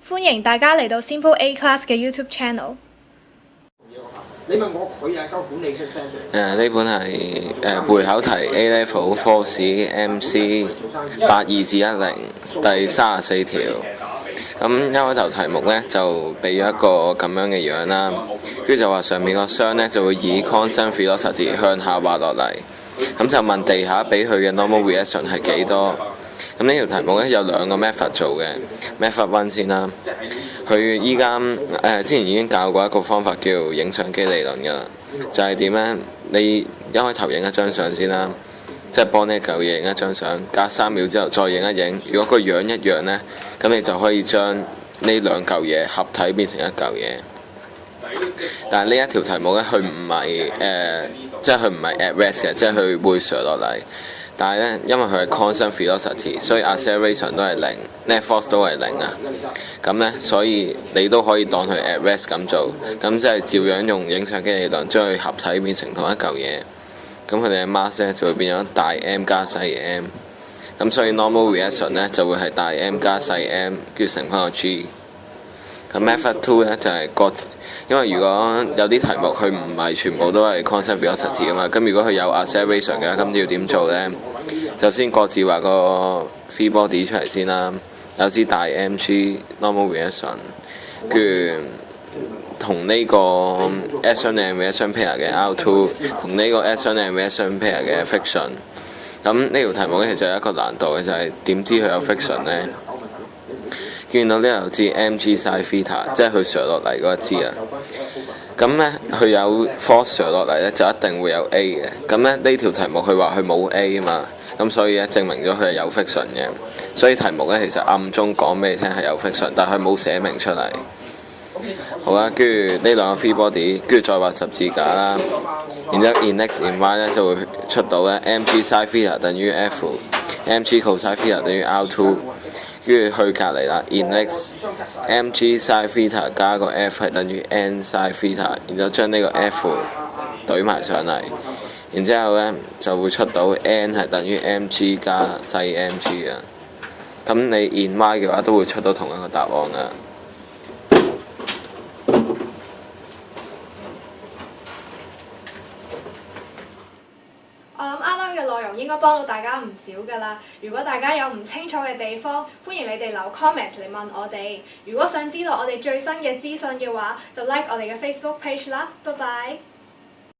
歡迎大家嚟到 Simple A Class 嘅 YouTube channel。你問我佢啊，夠管理出聲出嚟。呢本係背考題 A Level Force MC 82-10第34條。咁一開頭題目呢，就俾咗一個咁樣嘅樣啦，跟住就話上面個箱呢，就會以 constant velocity 向下滑落嚟，咁就問地下俾佢嘅 normal reaction 係幾多？咁呢條題目呢，有兩個 method 做嘅 ，method one 先啦。佢依家之前已經教過一個方法叫影相機理論㗎啦，就係點呢？你一開頭影一張相先啦，即係幫呢嚿嘢影一張相，隔3秒之後再影一影。如果個樣一樣呢，咁你就可以將呢兩嚿嘢合體變成一嚿嘢。但係呢一條題目呢，佢唔係即係佢唔係 at rest 嘅，即係佢會上落嚟。但係呢，因為佢係 constant velocity， 所以 acceleration 都係0 ，net force 都係0啊。咁呢，所以你都可以當佢 at rest 咁做，咁即係照樣用影相機理論將佢合體變成同一嚿嘢。咁佢哋嘅 mass 呢就會變咗大 M 加細 m。咁所以 normal reaction 呢就會係大 M 加細 m， 跟住乘翻個 g。咁 method 2呢就係因為如果有啲題目佢唔係全部都係 constant velocity 啊嘛，咁如果佢有 acceleration 嘅，咁要點做呢？首先各自畫個 free body 出嚟先啦，有支大 mg normal reaction， 跟住同呢個 action and reaction pair 嘅 R2 同呢個 action and reaction pair 嘅 friction。咁呢條題目咧其實有一個難度嘅，就係點知佢有 friction 呢？見到呢度支 mg sin theta， 即係佢上落嚟嗰一支啊。咁呢，佢有 force 上落嚟呢，就一定會有 A 嘅。咁呢，呢條題目佢話佢冇 A 啊嘛，咁所以呢，證明咗佢係有 friction 嘅。所以題目呢，其實暗中講俾你聽係有 friction， 但係佢冇寫明出嚟。好啦，跟住呢兩個 free body， 跟住再畫十字架啦。然之後 in x in y 呢就會出到呢 mg sin theta 等於 F，mg cos theta 等於 R2。跟住去隔離啦 ，in x mg sin theta 加個 f 係等於 n sin theta， 然之後將呢個 f 懟埋上嚟，然之後呢就會出到 n 係等於 mg 加細 mg 啊。咁你 in y 嘅話都會出到同一個答案啊。我諗啱啱嘅內容應該幫到大家唔少㗎啦。如果大家有唔清楚嘅地方，歡迎你哋留 comment 嚟問我哋。如果想知道我哋最新嘅資訊嘅話，就 like 我哋嘅 Facebook page 啦。拜拜。